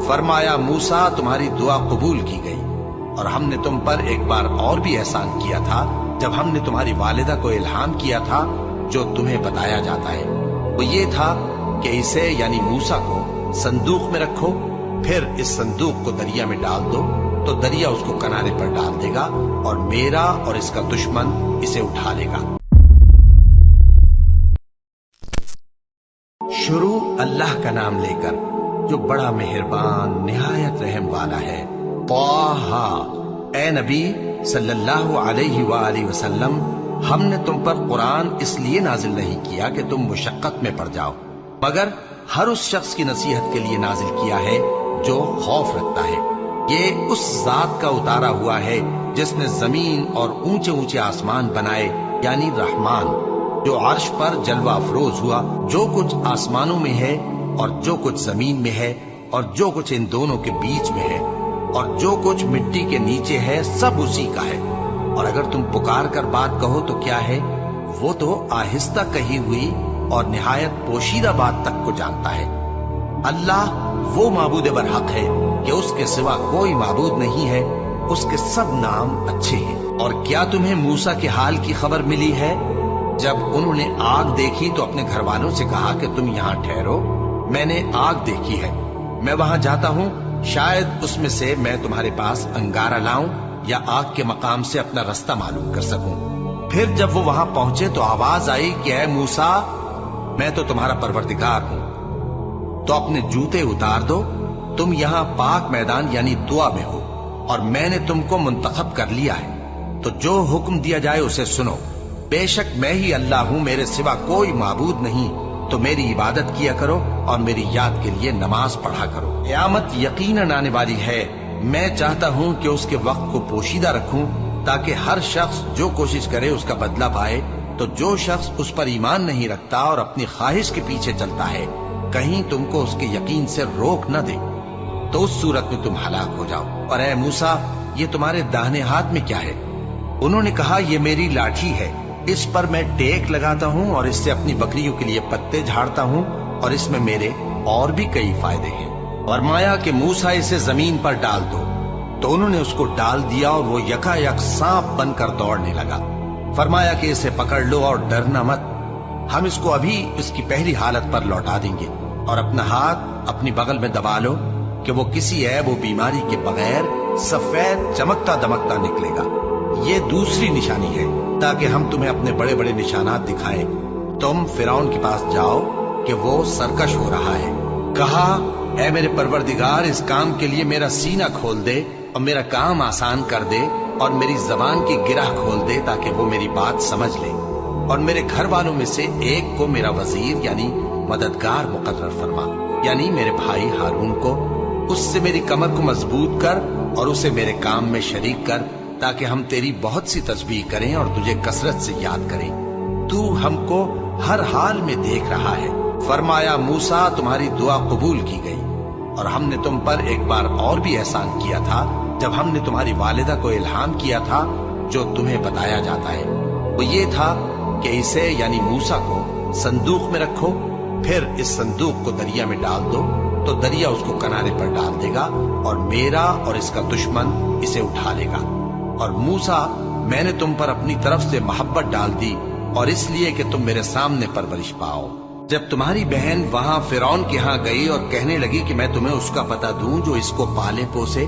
فرمایا موسیٰ تمہاری دعا قبول کی گئی، اور ہم نے تم پر ایک بار اور بھی احسان کیا تھا جب ہم نے تمہاری والدہ کو الہام کیا تھا جو تمہیں بتایا جاتا ہے، وہ یہ تھا کہ اسے یعنی موسیٰ کو صندوق میں رکھو، پھر اس صندوق کو دریا میں ڈال دو تو دریا اس کو کنارے پر ڈال دے گا اور میرا اور اس کا دشمن اسے اٹھا لے گا۔ شروع اللہ کا نام لے کر جو بڑا مہربان نہایت رحم والا ہے۔ طٰہٰ، اے نبی صلی اللہ علیہ وآلہ وسلم، ہم نے تم پر قرآن اس لیے نازل نہیں کیا کہ تم مشقت میں پڑ جاؤ، مگر ہر اس شخص کی نصیحت کے لیے نازل کیا ہے جو خوف رکھتا ہے۔ یہ اس ذات کا اتارا ہوا ہے جس نے زمین اور اونچے اونچے آسمان بنائے، یعنی رحمان، جو عرش پر جلوہ افروز ہوا۔ جو کچھ آسمانوں میں ہے اور جو کچھ زمین میں ہے اور جو کچھ ان دونوں کے بیچ میں ہے اور جو کچھ مٹی کے نیچے ہے، سب اسی کا ہے۔ اور اگر تم پکار کر بات کہو تو کیا ہے، وہ تو آہستہ کہی ہوئی اور نہایت پوشیدہ بات تک کو جانتا ہے۔ اللہ وہ معبود برحق ہے کہ اس کے سوا کوئی معبود نہیں ہے، اس کے سب نام اچھے ہیں۔ اور کیا تمہیں موسیٰ کے حال کی خبر ملی ہے؟ جب انہوں نے آگ دیکھی تو اپنے گھر والوں سے کہا کہ تم یہاں ٹھہرو، میں نے آگ دیکھی ہے، میں وہاں جاتا ہوں، شاید اس میں سے میں تمہارے پاس انگارہ لاؤں یا آگ کے مقام سے اپنا رستہ معلوم کر سکوں۔ پھر جب وہ وہاں پہنچے تو آواز آئی کہ اے موسیٰ، میں تو تمہارا پروردگار ہوں، تو اپنے جوتے اتار دو، تم یہاں پاک میدان یعنی طویٰ میں ہو، اور میں نے تم کو منتخب کر لیا ہے، تو جو حکم دیا جائے اسے سنو۔ بے شک میں ہی اللہ ہوں، میرے سوا کوئی معبود نہیں، تو میری عبادت کیا کرو اور میری یاد کے لیے نماز پڑھا کرو۔ قیامت یقیناً آنے والی ہے، میں چاہتا ہوں کہ اس کے وقت کو پوشیدہ رکھوں تاکہ ہر شخص جو کوشش کرے اس کا بدلہ پائے۔ تو جو شخص اس پر ایمان نہیں رکھتا اور اپنی خواہش کے پیچھے چلتا ہے، کہیں تم کو اس کے یقین سے روک نہ دے، تو اس صورت میں تم ہلاک ہو جاؤ۔ اور اے موسیٰ، یہ تمہارے داہنے ہاتھ میں کیا ہے؟ انہوں نے کہا یہ میری لاٹھی ہے، اس پر میں ٹیک لگاتا ہوں اور اس سے اپنی بکریوں کے لیے پتے جھاڑتا ہوں، اور اس میں میرے اور بھی کئی فائدے ہیں۔ فرمایا کہ موسیٰ اسے زمین پر ڈال دو، تو انہوں نے اس کو ڈال دیا اور وہ یکا یک سانپ بن کر دوڑنے لگا۔ فرمایا کہ اسے پکڑ لو اور ڈرنا مت، ہم اس کو ابھی اس کی پہلی حالت پر لوٹا دیں گے، اور اپنا ہاتھ اپنی بغل میں دبا لو کہ وہ کسی عیب و بیماری کے بغیر سفید چمکتا دمکتا نکلے گا۔ یہ دوسری نشانی ہے تاکہ ہم تمہیں اپنے بڑے بڑے نشانات دکھائیں۔ تم فرعون کے پاس جاؤ کہ وہ سرکش ہو رہا ہے۔ کہا اے میرے پروردگار، اس کام کے لیے میرا سینہ کھول دے اور میرا کام آسان کر دے اور میری زبان کی گرہ کھول دے تاکہ وہ میری بات سمجھ لے، اور میرے گھر والوں میں سے ایک کو میرا وزیر یعنی مددگار مقرر فرما، یعنی میرے بھائی ہارون کو۔ اس سے میری کمر کو مضبوط کر اور اسے میرے کام میں شریک کر تاکہ ہم تیری بہت سی تسبیح کریں اور تجھے کثرت سے یاد کریں، تو ہم کو ہر حال میں دیکھ رہا ہے۔ فرمایا موسیٰ تمہاری دعا قبول کی گئی، اور ہم نے تم پر ایک بار اور بھی احسان کیا تھا جب ہم نے تمہاری والدہ کو الہام کیا تھا جو تمہیں بتایا جاتا ہے، وہ یہ تھا کہ اسے یعنی موسیٰ کو صندوق میں رکھو، پھر اس صندوق کو دریا میں ڈال دو تو دریا اس کو کنارے پر ڈال دے گا اور میرا اور اس کا دشمن اسے اٹھا لے گا۔ اور موسیٰ، میں نے تم پر اپنی طرف سے محبت ڈال دی اور اس لیے کہ تم میرے سامنے پرورش پاؤ۔ جب تمہاری بہن وہاں فرعون کے ہاں گئی اور کہنے لگی کہ میں تمہیں اس کا پتہ دوں جو اس کو پالے پوسے،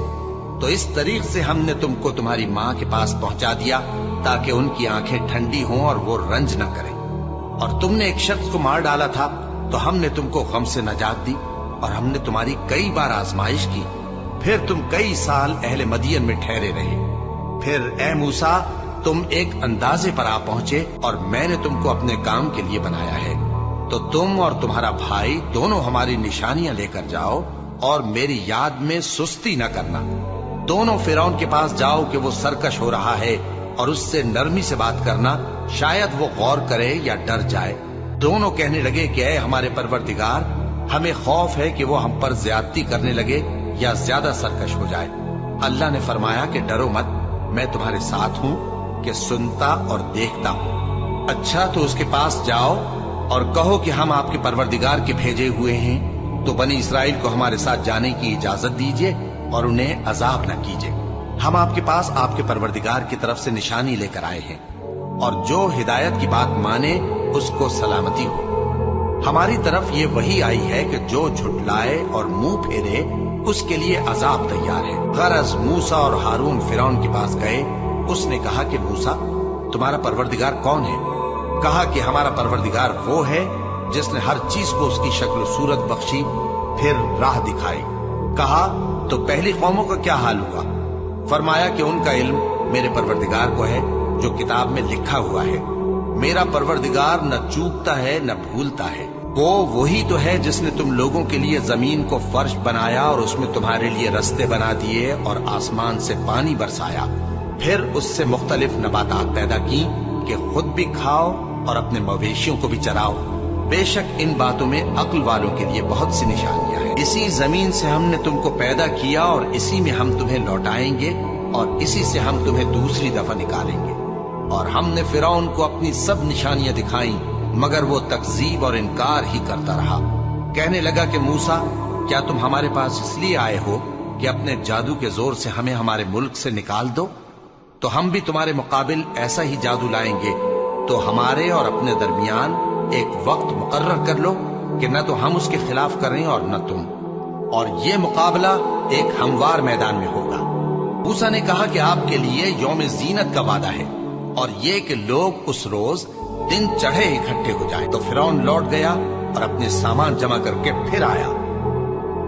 تو اس طریق سے ہم نے تم کو تمہاری ماں کے پاس پہنچا دیا تاکہ ان کی آنکھیں ٹھنڈی ہوں اور وہ رنج نہ کریں۔ اور تم نے ایک شخص کو مار ڈالا تھا تو ہم نے تم کو غم سے نجات دی، اور ہم نے تمہاری کئی بار آزمائش کی، پھر تم کئی سال اہل مدین میں ٹھہرے رہے۔ پھر اے موسیٰ، تم ایک اندازے پر آ پہنچے اور میں نے تم کو اپنے کام کے لیے بنایا ہے، تو تم اور تمہارا بھائی دونوں ہماری نشانیاں لے کر جاؤ اور میری یاد میں سستی نہ کرنا۔ دونوں فرعون کے پاس جاؤ کہ وہ سرکش ہو رہا ہے، اور اس سے نرمی سے بات کرنا، شاید وہ غور کرے یا ڈر جائے۔ دونوں کہنے لگے کہ اے ہمارے پروردگار، ہمیں خوف ہے کہ وہ ہم پر زیادتی کرنے لگے یا زیادہ سرکش ہو جائے۔ اللہ نے فرمایا کہ ڈرو مت، میں تمہارے ساتھ ہوں کہ سنتا اور دیکھتا ہوں۔ اچھا تو اس کے پاس جاؤ اور کہو کہ ہم آپ کے پروردگار کے بھیجے ہوئے ہیں، تو बनी इसराइल को हमारे साथ जाने की इजाजत दीजिए और उन्हें अजाब न कीजिए। हम आपके पास आपके परवरदिगार की तरफ से निशानी लेकर आए हैं, और जो हिदायत की बात माने उसको सलामती हो। हमारी तरफ ये वही आई है कि जो झुटलाए और मुंह फेरे उसके लिए अजाब तैयार है। गरज मूसा और हारून फिरौन के पास गए। उसने कहा कि मूसा, तुम्हारा परवरदिगार कौन है? कहा कि हमारा परवरदिगार वो है जिसने हर चीज को उसकी शक्ल सूरत बख्शी, फिर राह दिखाई। कहा तो पहली कौमों का क्या हाल हुआ? फरमाया कि उनका इल्म मेरे परवरदिगार को है जो किताब में लिखा हुआ है। मेरा परवरदिगार न चूकता है न भूलता है। वो वही तो है जिसने तुम लोगों के लिए जमीन को फर्श बनाया और उसमें तुम्हारे लिए रस्ते बना दिए और आसमान से पानी बरसाया, फिर उससे मुख्तलिफ नबातात पैदा की कि खुद भी खाओ और अपने मवेशियों को भी चराओ। बेशक इन बातों में अक्ल वालों के लिए बहुत सी निशानियां हैं। इसी जमीन से हमने तुमको पैदा किया और इसी में हम तुम्हें लौटाएंगे और इसी से हम तुम्हें दूसरी दफा निकालेंगे। और हमने फिरौन को अपनी सब निशानियां दिखाई, मगर वो तकजीब और इनकार ही करता रहा। कहने लगा कि मूसा, क्या तुम हमारे पास इसलिए आए हो कि अपने जादू के जोर से हमें हमारे मुल्क से निकाल दो? तो हम भी तुम्हारे मुकाबिल ऐसा ही जादू लाएंगे। तो हमारे और अपने दरमियान एक वक्त मुकर्रर कर लो कि न तो हम उसके खिलाफ करें और न तुम, और ये मुकाबला एक हमवार मैदान में होगा। मूसा ने कहा कि आपके लिए यौम जीनत का वादा है और ये कि लोग उस रोज दिन चढ़े इकट्ठे हो जाएं। तो फिरौन लौट गया और अपने सामान जमा करके फिर आया।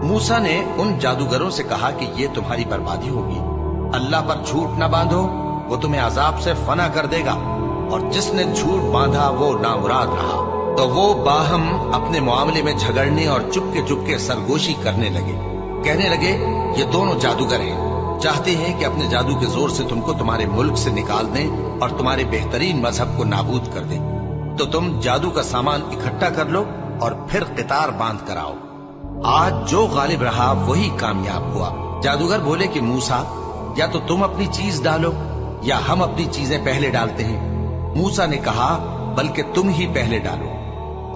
मूसा ने उन जादूगरों से कहा कि ये तुम्हारी बर्बादी होगी। अल्लाह पर झूठ न बांधो, वो तुम्हें अजाब से फना कर देगा, और जिसने झूठ बांधा वो नामुराद रहा। तो वो बाहम अपने मामले में झगड़ने और चुपके सरगोशी करने लगे। कहने लगे, ये दोनों जादूगर हैं, चाहते हैं कि अपने जादू के जोर से तुमको तुम्हारे मुल्क से निकाल दें और तुम्हारे बेहतरीन मजहब को नाबूद कर दें। तो तुम जादू का सामान इकट्ठा कर लो और फिर कितार बांध कर आओ। आज जो गालिब रहा वही कामयाब हुआ। जादूगर बोले कि मूसा, या तो तुम अपनी चीज डालो या हम अपनी चीजें पहले डालते हैं। मूसा ने कहा, बल्कि तुम ही पहले डालो।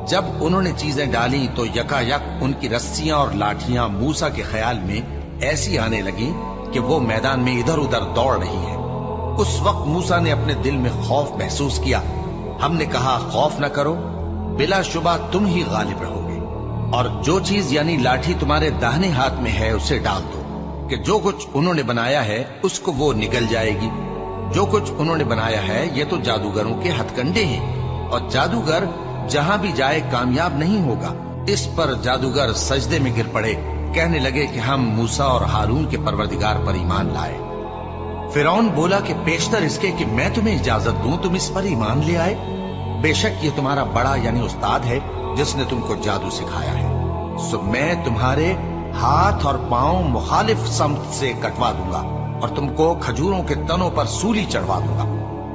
जब उन्होंने चीजें डाली तो यकायक उनकी रस्सियां और लाठियां मूसा के ख्याल में ऐसी आने लगी कि वो मैदान में इधर उधर दौड़ रही है। उस वक्त मूसा ने अपने दिल में खौफ महसूस किया। हमने कहा, खौफ न करो, बिलाशुबा तुम ही गालिब रहोगे, और जो चीज यानी लाठी तुम्हारे दाहिने हाथ में है उसे डाल दो कि जो कुछ उन्होंने बनाया है उसको वो निगल जाएगी। जो कुछ उन्होंने बनाया है ये तो जादूगरों के हथकंडे हैं, और जादूगर जहां भी जाए कामयाब नहीं होगा। इस पर जादूगर सजदे में गिर पड़े, कहने लगे कि हम मूसा और हारून के परवरदिगार पर ईमान लाए। फिरौन बोला कि पेशतर इसके कि मैं तुम्हें इजाजत दूं तुम इस पर ईमान ले आए। बेशक ये तुम्हारा बड़ा यानी उस्ताद है जिसने तुमको जादू सिखाया है। सो मैं तुम्हारे हाथ और पांव मुखालिफ समत से कटवा दूंगा और तुमको खजूरों के तनों पर सूली चढ़वा दूंगा,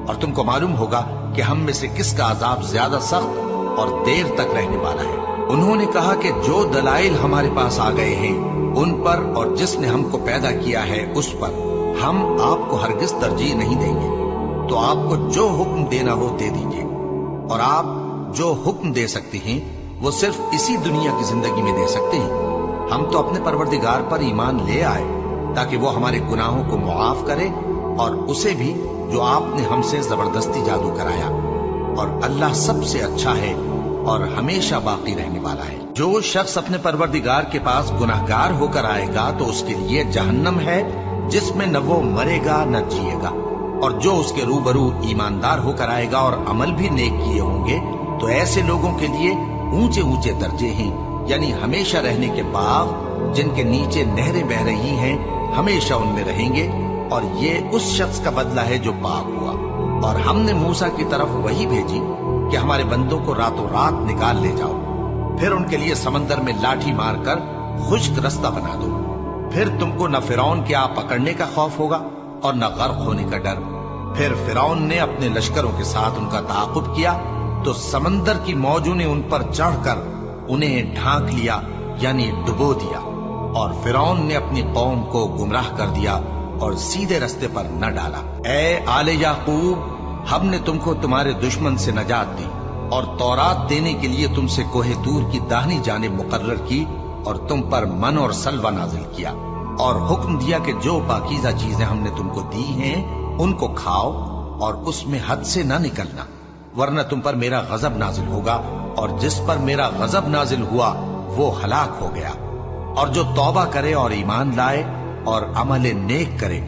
और तुमको मालूम होगा कि हम में से किसका अजाब ज्यादा सख्त और देर तक रहने वाला है। उन्होंने कहा कि जो दलाइल हमारे पास आ गए हैं उन पर और जिसने हमको पैदा किया है उस पर हम आपको हरगिज तरजीह नहीं देंगे। तो आपको जो हुक्म देना हो दे दीजिए, और आप जो हुक्म दे सकते हैं वो सिर्फ इसी दुनिया की जिंदगी में दे सकते हैं। हम तो अपने परवरदिगार पर ईमान ले आए ताकि वो हमारे गुनाहों को मुआफ करे, और उसे भी जो आपने हमसे जबरदस्ती जादू कराया। और अल्लाह सबसे अच्छा है और हमेशा बाकी रहने वाला है। जो शख्स अपने परवरदिगार के पास गुनाहगार होकर आएगा तो उसके लिए जहन्नम है जिसमें न वो मरेगा न जिएगा, और जो उसके रूबरू ईमानदार होकर आएगा और अमल भी नेक किए होंगे तो ऐसे लोगों के लिए ऊंचे ऊंचे दर्जे हैं, यानी हमेशा रहने के बाग जिनके नीचे नहरें बह रही हैं, हमेशा उनमें रहेंगे। और ये उस शख्स का बदला है जो पाक हुआ। और हमने मूसा की तरफ वही भेजी कि हमारे बंदों को रातों रात निकाल ले जाओ, फिर उनके लिए समंदर में लाठी मारकर खुश्क रास्ता बना दो। फिर तुमको न फिरौन के आप पकड़ने का खौफ होगा और न गर्क होने का डर। फिर फिरौन ने अपने लश्करों के साथ उनका ताक़ुब किया तो समंदर की मौजों ने उन पर चढ़कर उन्हें ढांक लिया, यानी डुबो दिया। और फिरौन ने अपनी कौम को गुमराह कर दिया और सीधे रास्ते पर न डाला। ए आले याकूब, हमने तुमको तुम्हारे दुश्मन से नजात दी और तौरात देने के लिए तुमसे कोहे तूर की दाहिनी जानिब मुकर्रर की और तुम पर मन और सलवा नाजिल किया और हुक्म दिया कि जो पाकीज़ा चीजें हमने तुमको दी हैं उनको खाओ और उसमें हद से ना निकलना, वरना तुम पर मेरा गजब नाजिल होगा, और जिस पर मेरा गजब नाजिल हुआ वो हलाक हो गया। और जो तौबा करे और ईमान लाए और अमल नेक करे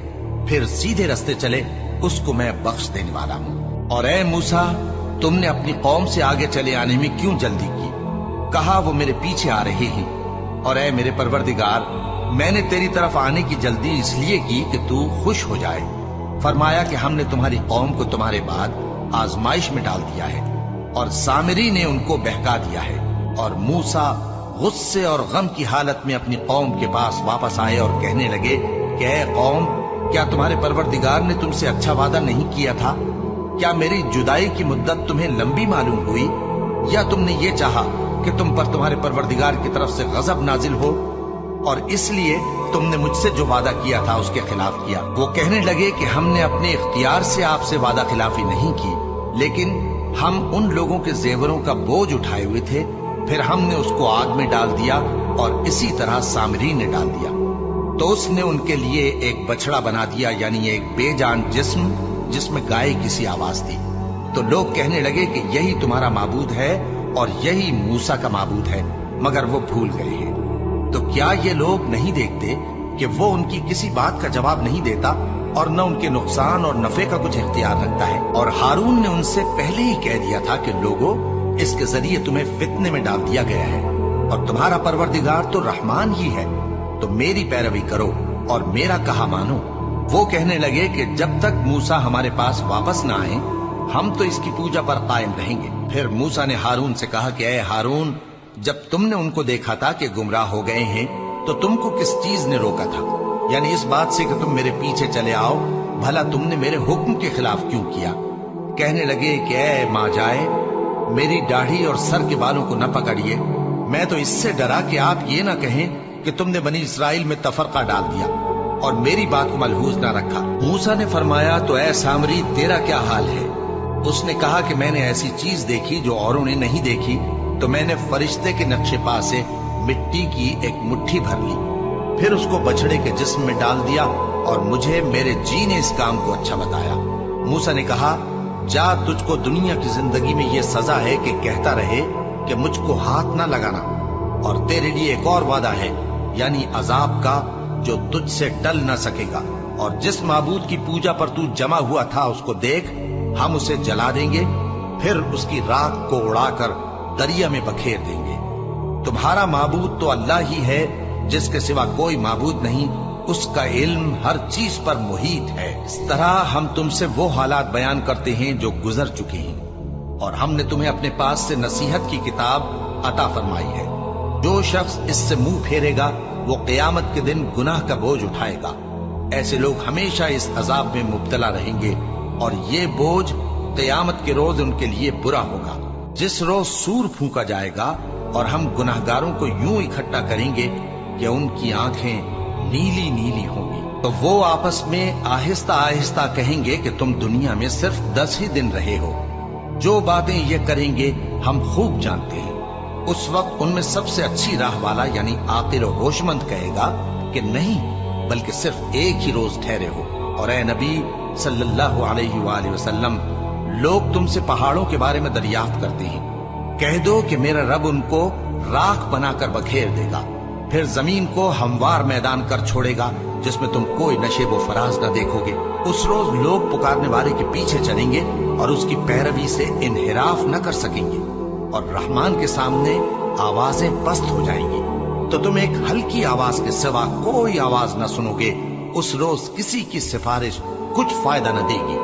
फिर सीधे रास्ते चले, उसको मैं बख्श देने वाला हूं। और ए मूसा, तुमने अपनी कौम से आगे चले आने में क्यों जल्दी की? कहा वो मेरे पीछे आ रहे हैं। और ए मेरे परवरदिगार, मैंने तेरी तरफ आने की जल्दी इसलिए की कि तू खुश हो जाए। फरमाया कि हमने तुम्हारी कौम को तुम्हारे बाद आजमाइश में डाल दिया है, और सामरी ने उनको बहका दिया है। और मूसा गुस्से और गम की हालत में अपनी कौम के पास वापस आए और कहने लगे कि ए कौम, क्या तुम्हारे परवरदिगार ने तुमसे अच्छा वादा नहीं किया था? क्या मेरी जुदाई की मुद्दत तुम्हें लंबी मालूम हुई, या तुमने ये चाहा कि तुम पर तुम्हारे परवरदिगार की तरफ से गजब नाजिल हो और इसलिए तुमने मुझसे जो वादा किया था उसके खिलाफ किया? वो कहने लगे कि हमने अपने इख्तियार से आपसे वादा खिलाफी नहीं की, लेकिन हम उन लोगों के जेवरों का बोझ उठाए हुए थे, फिर हमने उसको आग में डाल दिया और इसी तरह सामरी ने डाल दिया। तो उसने उनके लिए एक बछड़ा बना दिया, यानी एक बेजान जिस्म जिसमें गाय की सी आवाज थी। तो लोग कहने लगे कि यही तुम्हारा माबूद है और यही मूसा का माबूद है, मगर वो भूल गए हैं। तो क्या ये लोग नहीं देखते कि वो उनकी किसी बात का जवाब नहीं देता और न उनके नुकसान और नफे का कुछ इख्तियार रखता है? और हारून ने उनसे पहले ही कह दिया था कि लोगों, इसके जरिए तुम्हें फितने में डाल दिया गया है, और तुम्हारा परवरदिगार तो रहमान ही है, तो मेरी पैरवी करो और मेरा कहा मानो। वो कहने लगे कि जब तक मूसा हमारे पास वापस ना आए हम तो इसकी पूजा पर कायम रहेंगे। फिर मूसा ने हारून से कहा कि ए हारून, जब तुमने उनको देखा था कि गुमराह हो गए हैं तो तुमको किस चीज ने रोका था? यानी इस बात से कि तुम मेरे पीछे चले आओ, भला तुमने मेरे हुक्म के खिलाफ क्यों किया? कहने लगे कि ए माँ जाए, मेरी दाढ़ी और सर के बालों को न पकड़िए, मैं तो इससे डरा कि आप ये ना कहें कि तुमने बनी इसराइल में तफरका डाल दिया और मेरी बात को मलहूज ना रखा। मूसा ने फरमाया, तो ऐ सामरी, तेरा क्या हाल है? उसने कहा कि मैंने ऐसी चीज देखी जो औरों ने नहीं देखी, तो मैंने फरिश्ते के नक्शे पा से मिट्टी की एक मुट्ठी भर ली, फिर उसको बछड़े के जिस्म में डाल दिया और मुझे मेरे जी ने इस काम को अच्छा बताया। मूसा ने कहा, जा, तुझको दुनिया की जिंदगी में ये सजा है कि कहता रहे कि मुझको हाथ ना लगाना, और तेरे लिए एक और वादा है, यानी अजाब का, जो तुझसे टल ना सकेगा। और जिस माबूद की पूजा पर तू जमा हुआ था उसको देख, हम उसे जला देंगे, फिर उसकी राख को उड़ाकर दरिया में बखेर देंगे। तुम्हारा माबूद तो अल्लाह ही है, जिसके सिवा कोई माबूद नहीं, उसका इल्म हर चीज पर मुहीत है। इस तरह हम तुमसे वो हालात बयान करते हैं जो गुजर चुके हैं, और हमने तुम्हें अपने पास से नसीहत की किताब अता फरमाई है। जो शख्स इससे मुंह फेरेगा वो क़यामत के दिन गुनाह का बोझ उठाएगा। ऐसे लोग हमेशा इस अजाब में मुब्तला रहेंगे, और ये बोझ क़यामत के रोज उनके लिए बुरा होगा, जिस रोज सूर फूंका जाएगा और हम गुनाहगारों को यूं इकट्ठा करेंगे कि उनकी आंखें नीली नीली होंगी। तो वो आपस में आहिस्ता आहिस्ता कहेंगे कि तुम दुनिया में सिर्फ 10 ही दिन रहे हो, जो बातें ये करेंगे हम खूब जानते हैं। उस वक्त उनमें सबसे अच्छी राह वाला यानी आकिल और होशमंद कहेगा कि नहीं, बल्कि सिर्फ एक ही रोज ठहरे हो। और ए नबी सल्लल्लाहु अलैहि वसल्लम, लोग तुमसे पहाड़ों के बारे में दरियाफ्त करते हैं, कह दो कि मेरा रब उनको राख बनाकर बखेर देगा, फिर जमीन को हमवार मैदान कर छोड़ेगा जिसमें तुम कोई नशेबो फराज न देखोगे। उस रोज लोग पुकारने वाले के पीछे चलेंगे और उसकी पैरवी से इनहिराफ न कर सकेंगे, और रहमान के सामने आवाजें पस्त हो जाएंगी, तो तुम एक हल्की आवाज के सिवा कोई आवाज न सुनोगे। उस रोज किसी की सिफारिश कुछ फायदा न देगी,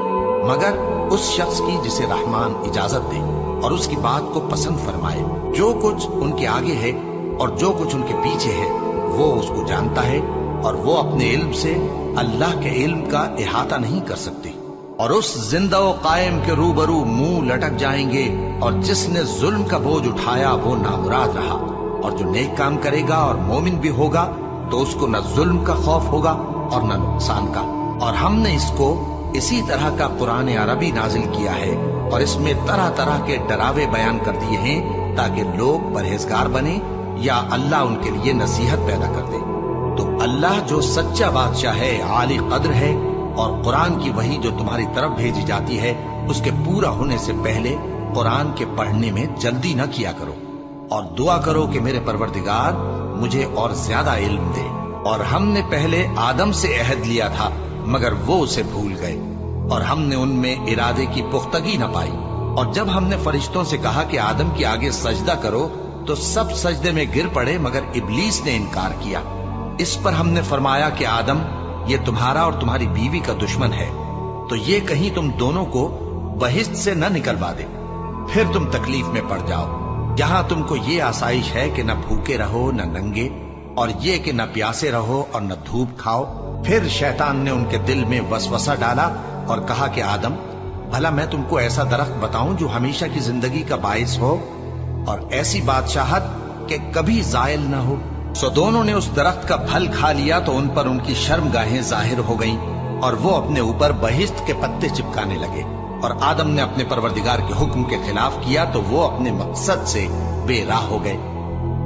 मगर उस शख्स की जिसे रहमान इजाजत दे और उसकी बात को पसंद फरमाए। जो कुछ उनके आगे है और जो कुछ उनके पीछे है वो उसको जानता है, और वो अपने इल्म से अल्लाह के इल्म का इहाता नहीं कर सकते। और उस जिंदा व कायम के रूबरू मुंह लटक जाएंगे, और जिसने जुल्म का बोझ उठाया वो नामुराद रहा, और जो नेक काम करेगा और मोमिन भी होगा तो उसको न जुल्म का खौफ होगा और न नुकसान का। और हमने इसको इसी तरह का कुरान अरबी नाजिल किया है, और इसमें तरह तरह के डरावे बयान कर दिए हैं ताकि लोग परहेजगार बने یا اللہ ان کے لیے نصیحت پیدا کر دے۔ تو اللہ جو سچا بادشاہ ہے، عالی قدر ہے، اور قرآن کی وحی جو تمہاری طرف بھیجی جاتی ہے اس کے پورا ہونے سے پہلے قرآن کے پڑھنے میں جلدی نہ کیا کرو، اور دعا کرو کہ میرے پروردگار مجھے اور زیادہ علم دے۔ اور ہم نے پہلے آدم سے عہد لیا تھا مگر وہ اسے بھول گئے، اور ہم نے ان میں ارادے کی پختگی نہ پائی۔ اور جب ہم نے فرشتوں سے کہا کہ آدم کے آگے سجدہ کرو تو سب سجدے میں گر پڑے مگر ابلیس نے انکار کیا۔ اس پر ہم نے فرمایا کہ آدم، یہ تمہارا اور تمہاری بیوی کا دشمن ہے، تو یہ کہیں تم دونوں کو بہشت سے نہ نکلوا دے، پھر تم تکلیف میں پڑ جاؤ۔ یہاں تم کو یہ آسائش ہے کہ نہ بھوکے رہو نہ ننگے، اور یہ کہ نہ پیاسے رہو اور نہ دھوپ کھاؤ۔ پھر شیطان نے ان کے دل میں وسوسہ ڈالا اور کہا کہ آدم، بھلا میں تم کو ایسا درخت بتاؤں جو ہمیشہ کی زندگی کا باعث ہو اور ایسی بادشاہت کہ کبھی زائل نہ ہو؟ سو دونوں نے اس درخت کا پھل کھا لیا تو ان پر ان کی شرم گاہیں ظاہر ہو گئیں، اور وہ اپنے اوپر بہشت کے پتے چپکانے لگے۔ اور آدم نے اپنے پروردگار کے حکم کے خلاف کیا تو وہ اپنے مقصد سے بے راہ ہو گئے۔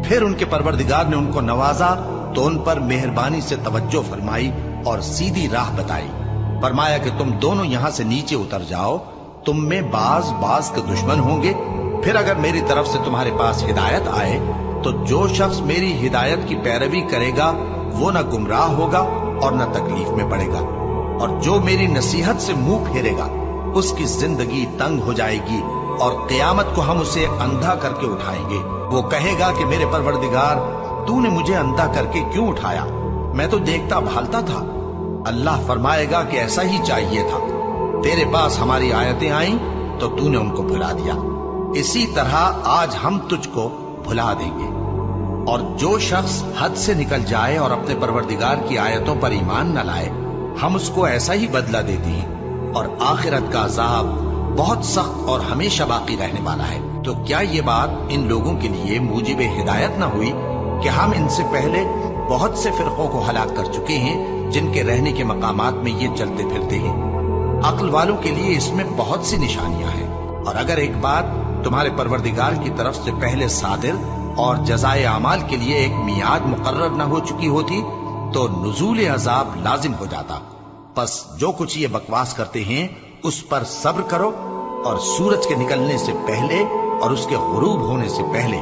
پھر ان کے پروردگار نے ان کو نوازا تو ان پر مہربانی سے توجہ فرمائی اور سیدھی راہ بتائی۔ فرمایا کہ تم دونوں یہاں سے نیچے اتر جاؤ، تم میں بعض کے دشمن ہوں گے، پھر اگر میری طرف سے تمہارے پاس ہدایت آئے تو جو شخص میری ہدایت کی پیروی کرے گا وہ نہ گمراہ ہوگا اور نہ تکلیف میں پڑے گا، اور جو میری نصیحت سے منہ پھیرے گا اس کی زندگی تنگ ہو جائے گی، اور قیامت کو ہم اسے اندھا کر کے اٹھائیں گے۔ وہ کہے گا کہ میرے پروردگار، تو نے مجھے اندھا کر کے کیوں اٹھایا؟ میں تو دیکھتا بھالتا تھا۔ اللہ فرمائے گا کہ ایسا ہی چاہیے تھا، تیرے پاس ہماری آیتیں آئیں تو تو نے ان کو بھلا دیا، اسی طرح آج ہم تجھ کو بھلا دیں گے۔ اور جو شخص حد سے نکل جائے اور اپنے پروردگار کی آیتوں پر ایمان نہ لائے، ہم اس کو ایسا ہی بدلہ دیتے ہیں، اور آخرت کا عذاب بہت سخت اور ہمیشہ باقی رہنے والا ہے۔ تو کیا یہ بات ان لوگوں کے لیے موجب ہدایت نہ ہوئی کہ ہم ان سے پہلے بہت سے فرقوں کو ہلاک کر چکے ہیں جن کے رہنے کے مقامات میں یہ چلتے پھرتے ہیں؟ عقل والوں کے لیے اس میں بہت سی نشانیاں ہیں۔ اور اگر ایک بات تمہارے پروردگار کی طرف سے پہلے صادر اور جزائے اعمال کے لیے ایک میعاد مقرر نہ ہو چکی ہوتی تو نزول عذاب لازم ہو جاتا۔ پس جو کچھ یہ بکواس کرتے ہیں اس پر صبر کرو، اور سورج کے نکلنے سے پہلے اور اس کے غروب ہونے سے پہلے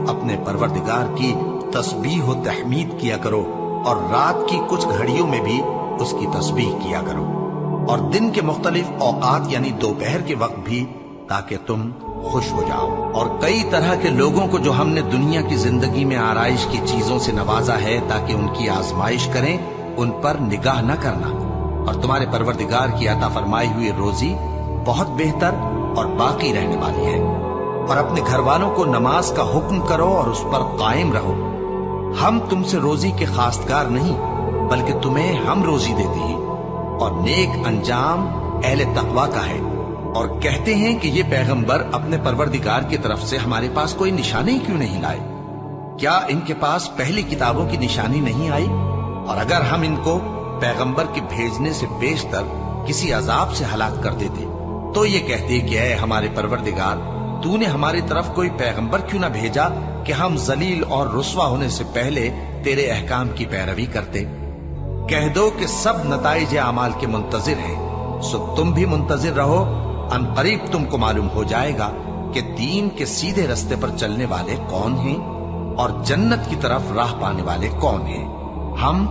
اپنے پروردگار کی تسبیح و تحمید کیا کرو، اور رات کی کچھ گھڑیوں میں بھی اس کی تسبیح کیا کرو، اور دن کے مختلف اوقات یعنی دوپہر کے وقت بھی، تاکہ تم خوش ہو جاؤ۔ اور کئی طرح کے لوگوں کو جو ہم نے دنیا کی زندگی میں آرائش کی چیزوں سے نوازا ہے تاکہ ان کی آزمائش کریں، ان پر نگاہ نہ کرنا، اور تمہارے پروردگار کی عطا فرمائی ہوئی روزی بہت بہتر اور باقی رہنے والی ہے۔ اور اپنے گھر والوں کو نماز کا حکم کرو اور اس پر قائم رہو۔ ہم تم سے روزی کے خواستگار نہیں بلکہ تمہیں ہم روزی دیتے ہیں، اور نیک انجام اہل تقوی کا ہے۔ اور کہتے ہیں کہ یہ پیغمبر اپنے پروردگار کی طرف سے ہمارے پاس کوئی نشانی کیوں نہیں لائے؟ کیا ان کے پاس پہلی کتابوں کی نشانی نہیں آئی؟ اور اگر ہم ان کو پیغمبر کے بھیجنے سے بیشتر کسی عذاب سے ہلاک کر دیتے تو یہ کہتے کہ اے ہمارے پروردگار، تو نے ہماری طرف کوئی پیغمبر کیوں نہ بھیجا کہ ہم ذلیل اور رسوا ہونے سے پہلے تیرے احکام کی پیروی کرتے۔ کہہ دو کہ سب نتائج اعمال کے منتظر ہیں، سو تم بھی منتظر رہو، ان قریب تم کو معلوم ہو جائے گا کہ دین کے سیدھے رستے پر چلنے والے کون ہیں اور جنت کی طرف راہ پانے والے کون ہیں۔ ہم